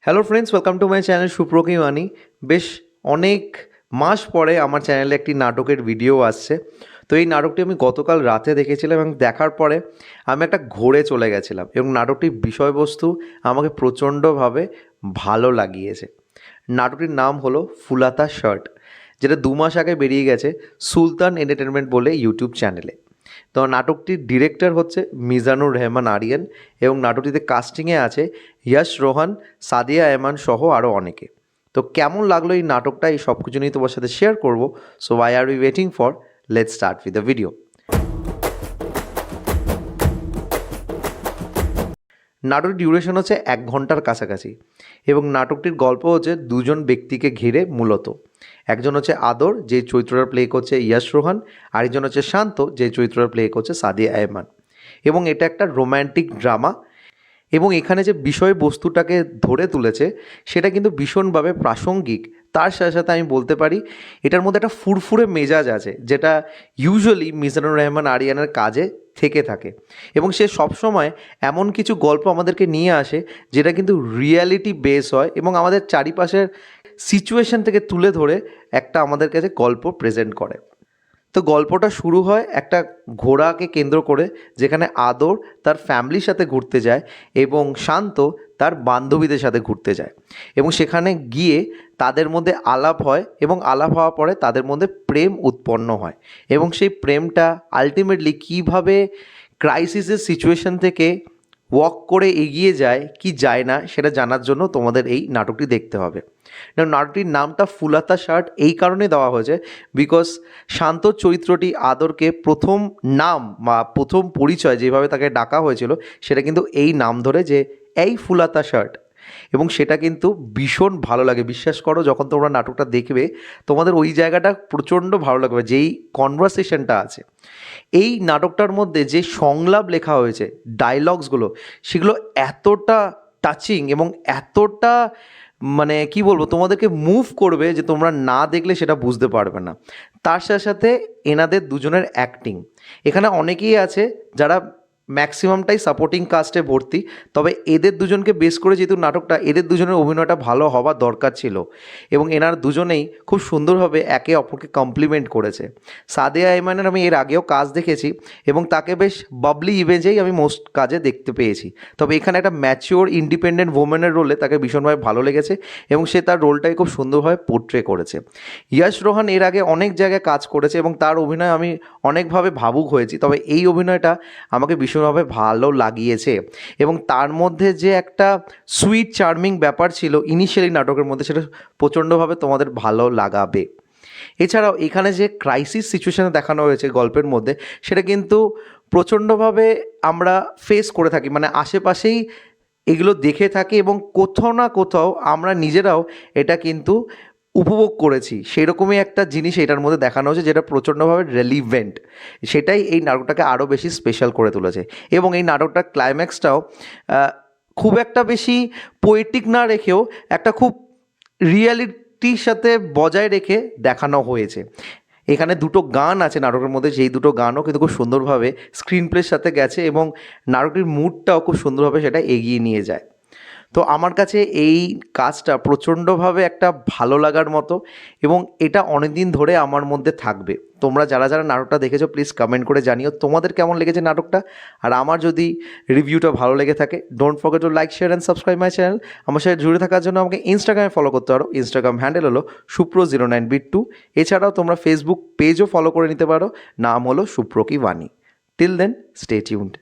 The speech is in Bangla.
Hello friends, welcome to my channel সুপ্রকি ওয়ানি। বেশ অনেক মাস পরে আমার চ্যানেলে একটি নাটকের ভিডিও আসছে। তো এই নাটকটি আমি গতকাল রাতে দেখেছিলাম এবং দেখার পরে আমি একটা ঘোরে চলে গেছিলাম এবং নাটকটির বিষয়বস্তু আমাকে প্রচণ্ডভাবে ভালো লাগিয়েছে। নাটকটির নাম হলো ফুলাতা শার্ট, যেটা 2 মাস আগে বেরিয়ে গেছে সুলতান এন্টারটেনমেন্ট বলে ইউটিউব চ্যানেলে। তো নাটকটির ডিরেক্টর হচ্ছে মিজানুর রহমান আরিয়ান এবং নাটকটিতে কাস্টিংয়ে আছে ইয়াশ রোহান, সাদিয়া এমান সহ আরও অনেকে। তো কেমন লাগলো এই নাটকটা, এই সব কিছু নিয়ে তোমার সাথে শেয়ার করবো। So why are we waiting for, let's start with the video. নাটকের ডিউরেশন হচ্ছে 1 ঘন্টার কাছাকাছি এবং নাটকটির গল্প হচ্ছে দুজন ব্যক্তিকে ঘিরে মূলত। একজন হচ্ছে আদর, যে চরিত্রটা প্লে করছে ইয়াশ রোহান, আরেকজন হচ্ছে শান্ত, যে চরিত্রটা প্লে করছে সাদিয়া আয়মান। এবং এটা একটা রোম্যান্টিক ড্রামা এবং এখানে যে বিষয়বস্তুটাকে ধরে তুলেছে সেটা কিন্তু ভীষণভাবে প্রাসঙ্গিক। তার সাথে সাথে আমি বলতে পারি এটার মধ্যে একটা ফুরফুরে মেজাজ আছে, যেটা ইউজুয়ালি মিজানুর রহমান আরিয়ানের কাজে থেকে থাকে। এবং সে সবসময় এমন কিছু গল্প আমাদেরকে নিয়ে আসে যেটা কিন্তু রিয়ালিটি বেস হয় এবং আমাদের চারিপাশের সিচুয়েশন থেকে তুলে ধরে একটা আমাদের কাছে গল্প প্রেজেন্ট করে। তো গল্পটা শুরু হয় একটা ঘোড়াকে কেন্দ্র করে, যেখানে আদর তার ফ্যামিলির সাথে ঘুরতে যায় এবং শান্ত তার বান্ধবীদের সাথে ঘুরতে যায় এবং সেখানে গিয়ে তাদের মধ্যে আলাপ হয় এবং আলাপ হওয়ার পরে তাদের মধ্যে প্রেম উৎপন্ন হয় এবং সেই প্রেমটা আলটিমেটলি কীভাবে ক্রাইসিসের সিচুয়েশন থেকে ওয়াক করে এগিয়ে যায় কি যায় না সেটা জানার জন্য তোমাদের এই নাটকটি দেখতে হবে। নাটকটির নামটা ফুলাতা শার্ট এই কারণে দেওয়া হয়েছে বিকজ শান্ত চরিত্রটি আদরকে প্রথম নাম বা প্রথম পরিচয় যেভাবে তাকে ডাকা হয়েছিল সেটা কিন্তু এই নাম ধরে, যে এই ফুলাতা শার্ট। এবং সেটা কিন্তু ভীষণ ভালো লাগে, বিশ্বাস করো যখন তোমরা নাটকটা দেখবে তোমাদের ওই জায়গাটা প্রচণ্ড ভালো লাগবে, যেই কনভারসেশনটা আছে এই নাটকটার মধ্যে, যে সংলাপ লেখা হয়েছে, ডায়লগসগুলো, সেগুলো এতটা টাচিং এবং এতটা মানে কি বলবো তোমাদেরকে মুভ করবে যে তোমরা না দেখলে সেটা বুঝতে পারবে না। তার সাথে সাথে এনাদের দুজনের অ্যাক্টিং, এখানে অনেকেই আছে যারা ম্যাক্সিমামটাই সাপোর্টিং কাস্টে ভর্তি, তবে এদের দুজনকে বেস করে যেহেতু নাটকটা, এদের দুজনের অভিনয়টা ভালো হওয়া দরকার ছিল এবং এনার দুজনেই খুব সুন্দরভাবে একে অপরকে কমপ্লিমেন্ট করেছে। সাদিয়া আয়মানের আমি এর আগেও কাজ দেখেছি এবং তাকে বেশ বাবলি ইমেজেই আমি মোস্ট কাজে দেখতে পেয়েছি, তবে এখানে একটা ম্যাচিওর ইন্ডিপেন্ডেন্ট ওমেনের রোলে তাকে ভীষণভাবে ভালো লেগেছে এবং সে তার রোলটাকে খুব সুন্দরভাবে পোর্ট্রে করেছে। ইয়াশ রোহান এর আগে অনেক জায়গায় কাজ করেছে এবং তার অভিনয় আমি অনেকভাবে ভাবুক হয়েছি, তবে এই অভিনয়টা আমাকে ভীষণভাবে ভালো লাগিয়েছে এবং তার মধ্যে যে একটা সুইট চার্মিং ব্যাপার ছিল ইনিশিয়ালি নাটকের মধ্যে, সেটা প্রচণ্ডভাবে তোমাদের ভালো লাগাবে। এছাড়াও এখানে যে ক্রাইসিস সিচুয়েশানে দেখানো হয়েছে গল্পের মধ্যে, সেটা কিন্তু প্রচণ্ডভাবে আমরা ফেস করে থাকি, মানে আশেপাশেই এগুলো দেখে থাকি এবং কোথাও না কোথাও আমরা নিজেরাও এটা কিন্তু উপভোগ করেছি। সেরকমই একটা জিনিস এটার মধ্যে দেখানো হয়েছে যেটা প্রচণ্ডভাবে রেলিভেন্ট, সেটাই এই নাটকটাকে আরও বেশি স্পেশাল করে তুলেছে। এবং এই নাটকটার ক্লাইম্যাক্সটাও খুব একটা বেশি পোয়েটিক না রেখেও একটা খুব রিয়ালিটির সাথে বজায় রেখে দেখানো হয়েছে। এখানে 2টো গান আছে নাটকের মধ্যে, যেই 2টো গানও কিন্তু খুব সুন্দরভাবে স্ক্রিন প্লের সাথে গেছে এবং নাটকটির মুডটাও খুব সুন্দরভাবে সেটা এগিয়ে নিয়ে যায়। তো আমার কাছে এই কাজটা প্রচণ্ডভাবে একটা ভালো লাগার মতো এবং এটা অনেক দিন ধরে আমার মধ্যে থাকবে। তোমরা যারা যারা নাটকটা দেখেছো প্লিজ কমেন্ট করে জানিও তোমাদের কেমন লেগেছে নাটকটা। আর আমার যদি রিভিউটা ভালো লেগে থাকে, don't forget to like, share and subscribe my channel. আমার সাথে জুড়ে থাকার জন্য আমাকে ইনস্টাগ্রামে ফলো করতে পারো, ইনস্টাগ্রাম হ্যান্ডেল হলো supro09bit2। এছাড়াও তোমরা ফেসবুক পেজও ফলো করে নিতে পারো, নাম হলো সুপ্রকি বাণী। Till then, stay tuned.